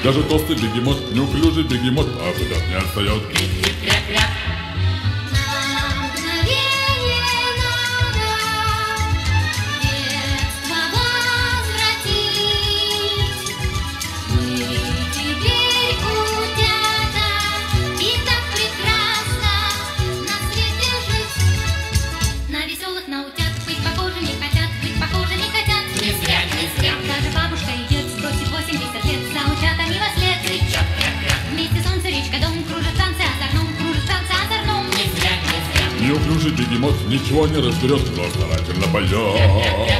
Даже толстый бегемот, неуклюжий бегемот, а куда не отстает. Неуклюжий бегемот ничего не разберет, но старательно поет.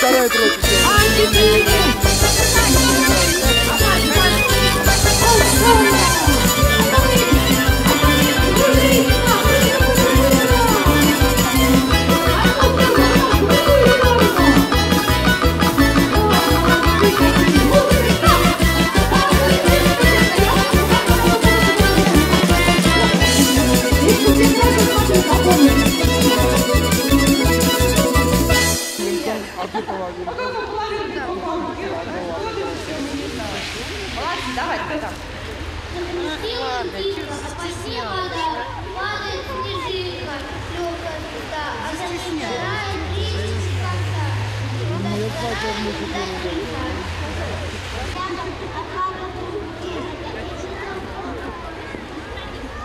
вторая троица. Давай, кто там? Падает снежинка, легкая звезда, а за ним вторая, третья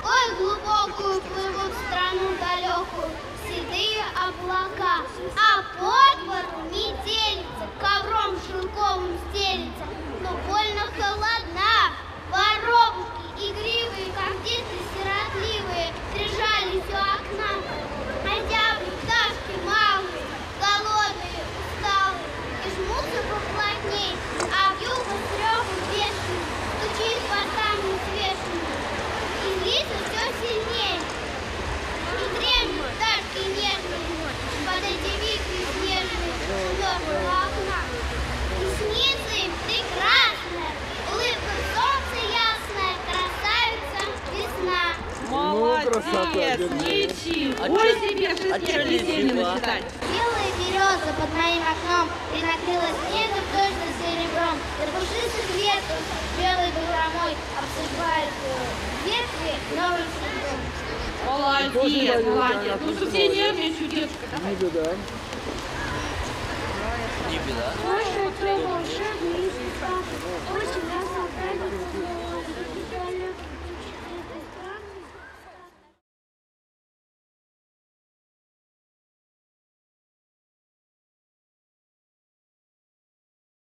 Ой, глубокую плывут в страну далекую седые облака, а по двору метелица ковром шелковым стелится, но больно холодна. Воробушки игривые, как дети сиротливые, держались у окна. Озябли пташки малые, голодные, усталые, и жмутся поплотней, а вьюга с ревом бешеным стучит бортами свежими, и злится все сильнее. И дремлют пташки нежные под эти вихри снежные, лежа окна. И снится им прекрасная улыбка солнца ясная, красавица весна. Молодец, ничего себе, шестилетие начитать. Белая береза под моим окном перенакрыла снегом точно серебром. До пушистых веток белой бахромой обсыпает ветви новым снегом. Молодец, молодец. Ну что все нервничают, девушка, давай. Не беда. Наша волшебная игра очень нас отправит.